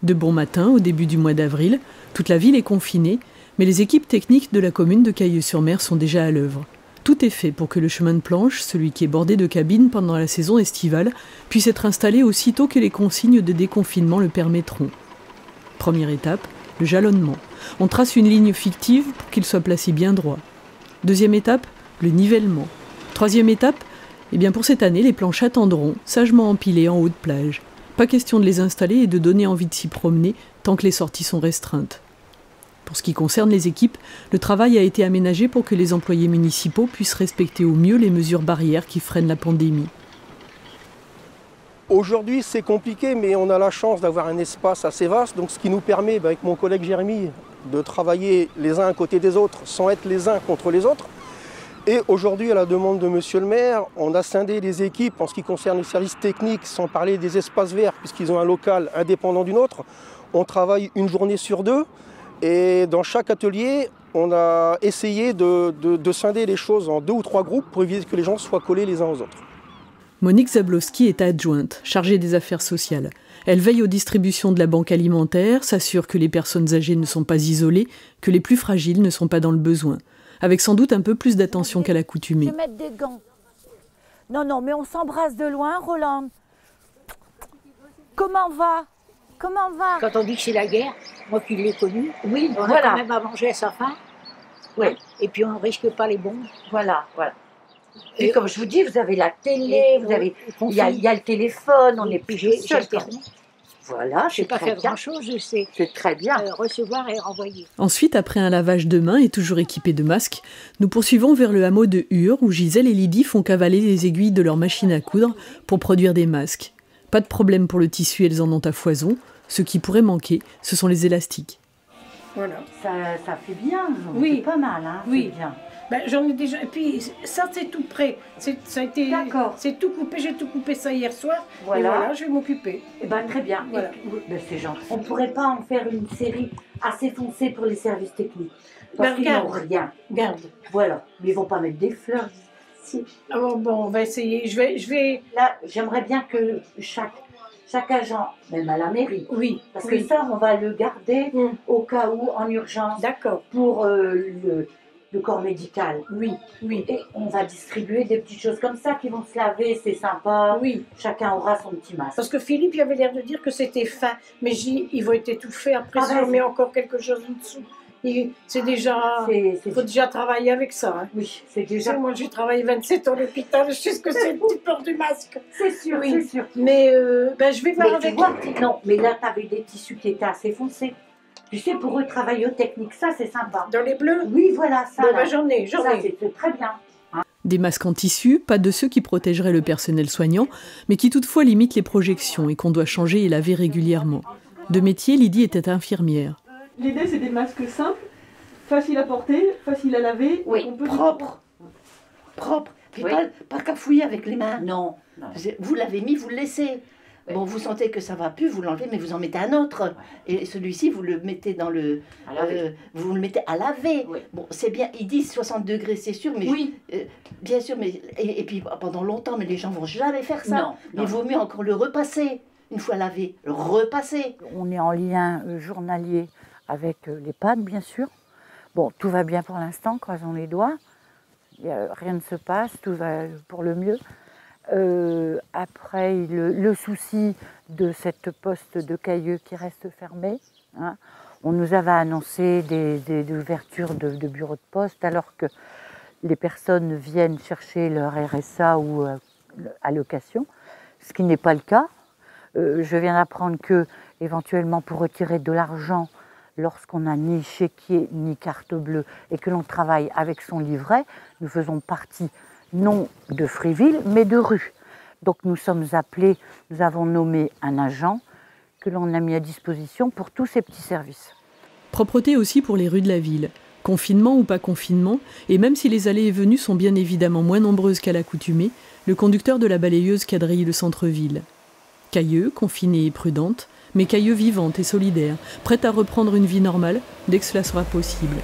De bon matin, au début du mois d'avril, toute la ville est confinée, mais les équipes techniques de la commune de Cailleux-sur-Mer sont déjà à l'œuvre. Tout est fait pour que le chemin de planche, celui qui est bordé de cabines pendant la saison estivale, puisse être installé aussitôt que les consignes de déconfinement le permettront. Première étape, le jalonnement. On trace une ligne fictive pour qu'il soit placé bien droit. Deuxième étape, le nivellement. Troisième étape, pour cette année, les planches attendront, sagement empilées en haut de plage. Pas question de les installer et de donner envie de s'y promener tant que les sorties sont restreintes. Pour ce qui concerne les équipes, le travail a été aménagé pour que les employés municipaux puissent respecter au mieux les mesures barrières qui freinent la pandémie. Aujourd'hui, c'est compliqué, mais on a la chance d'avoir un espace assez vaste, donc ce qui nous permet, avec mon collègue Jérémy, de travailler les uns à côté des autres sans être les uns contre les autres. Et aujourd'hui, à la demande de Monsieur le maire, on a scindé les équipes en ce qui concerne les services techniques, sans parler des espaces verts, puisqu'ils ont un local indépendant d'une autre. On travaille une journée sur deux. Et dans chaque atelier, on a essayé de scinder les choses en 2 ou 3 groupes pour éviter que les gens soient collés les uns aux autres. Monique Zablowski est adjointe, chargée des affaires sociales. Elle veille aux distributions de la banque alimentaire, s'assure que les personnes âgées ne sont pas isolées, que les plus fragiles ne sont pas dans le besoin. Avec sans doute un peu plus d'attention qu'à l'accoutumée. Je vais mettre des gants. Non, mais on s'embrasse de loin, Roland. Comment va ? Quand on dit que c'est la guerre, moi qui l'ai connue, oui, on a quand même à manger à sa faim. Oui. Et puis on ne risque pas les bombes. Voilà. Et comme je vous dis, vous avez la télé, il y a le téléphone, on est plus seul. Voilà, je ne sais pas faire grand-chose, je sais. C'est très bien. Recevoir et renvoyer. Ensuite, après un lavage de mains et toujours équipés de masques, nous poursuivons vers le hameau de Hure où Gisèle et Lydie font cavaler les aiguilles de leur machine à coudre pour produire des masques. Pas de problème pour le tissu, elles en ont à foison. Ce qui pourrait manquer, ce sont les élastiques. Voilà. Ça fait bien, oui. C'est pas mal, hein. Oui. C'est bien. J'en ai déjà. Et puis ça c'est tout prêt. C'est tout coupé. J'ai tout coupé ça hier soir. Voilà. Et voilà, je vais m'occuper. Très bien. Voilà. C'est gentil. On ne pourrait pas en faire une série assez foncée pour les services techniques. Parce qu'ils n'ont rien. Garde. Voilà. Mais ils vont pas mettre des fleurs. Si. Bon, on va essayer. Je vais. Là, j'aimerais bien que chaque agent, même à la mairie, parce que ça, on va le garder au cas où, en urgence, pour le corps médical. Oui. Et on va distribuer des petites choses comme ça qui vont se laver, c'est sympa. Oui. Chacun aura son petit masque. Parce que Philippe, il avait l'air de dire que c'était fin, mais ils vont être étouffés. Après, si on met encore quelque chose en dessous, c'est déjà. Il faut déjà travailler avec ça. Hein. Oui, c'est déjà. Moi, j'ai travaillé 27 ans à l'hôpital, je sais ce que c'est le petit port du masque. C'est sûr. Mais je vais voir avec. Non, mais là, tu avais des tissus qui étaient assez foncés. Tu sais, pour eux, travailler aux techniques, ça, c'est sympa. Dans les bleus ? Oui, voilà, ça. J'en ai. Ça, c'est très bien. Des masques en tissu, pas de ceux qui protégeraient le personnel soignant, mais qui toutefois limitent les projections et qu'on doit changer et laver régulièrement. De métier, Lydie était infirmière. L'idée, c'est des masques simples, faciles à porter, faciles à laver. Oui, propre. Puis pas cafouiller avec les mains. Non. Vous l'avez mis, vous le laissez. Oui. Bon, vous sentez que ça va plus, vous l'enlevez, mais vous en mettez un autre. Oui. Et celui-ci, vous le mettez dans le... vous le mettez à laver. Oui. Bon, c'est bien, ils disent 60 degrés, c'est sûr, mais... Oui. Bien sûr, mais... Et puis pendant longtemps, mais les gens vont jamais faire ça. Non. Mais il vaut mieux encore le repasser. Une fois lavé, le repasser. On est en lien journalier avec l'EHPAD, bien sûr. Bon, tout va bien pour l'instant, croisons les doigts. Rien ne se passe, tout va pour le mieux. Après, le souci de cette poste de Cailleux qui reste fermée. Hein. On nous avait annoncé des ouvertures de bureaux de poste alors que les personnes viennent chercher leur RSA ou allocation, ce qui n'est pas le cas. Je viens d'apprendre que, éventuellement, pour retirer de l'argent, lorsqu'on n'a ni chéquier ni carte bleue et que l'on travaille avec son livret, nous faisons partie non de Fréville, mais de rue. Donc nous sommes appelés, nous avons nommé un agent que l'on a mis à disposition pour tous ces petits services. Propreté aussi pour les rues de la ville. Confinement ou pas confinement, et même si les allées et venues sont bien évidemment moins nombreuses qu'à l'accoutumée, le conducteur de la balayeuse quadrille le centre-ville. Cailleux, confinée et prudente, mais Cailleux vivante et solidaire, prête à reprendre une vie normale dès que cela sera possible.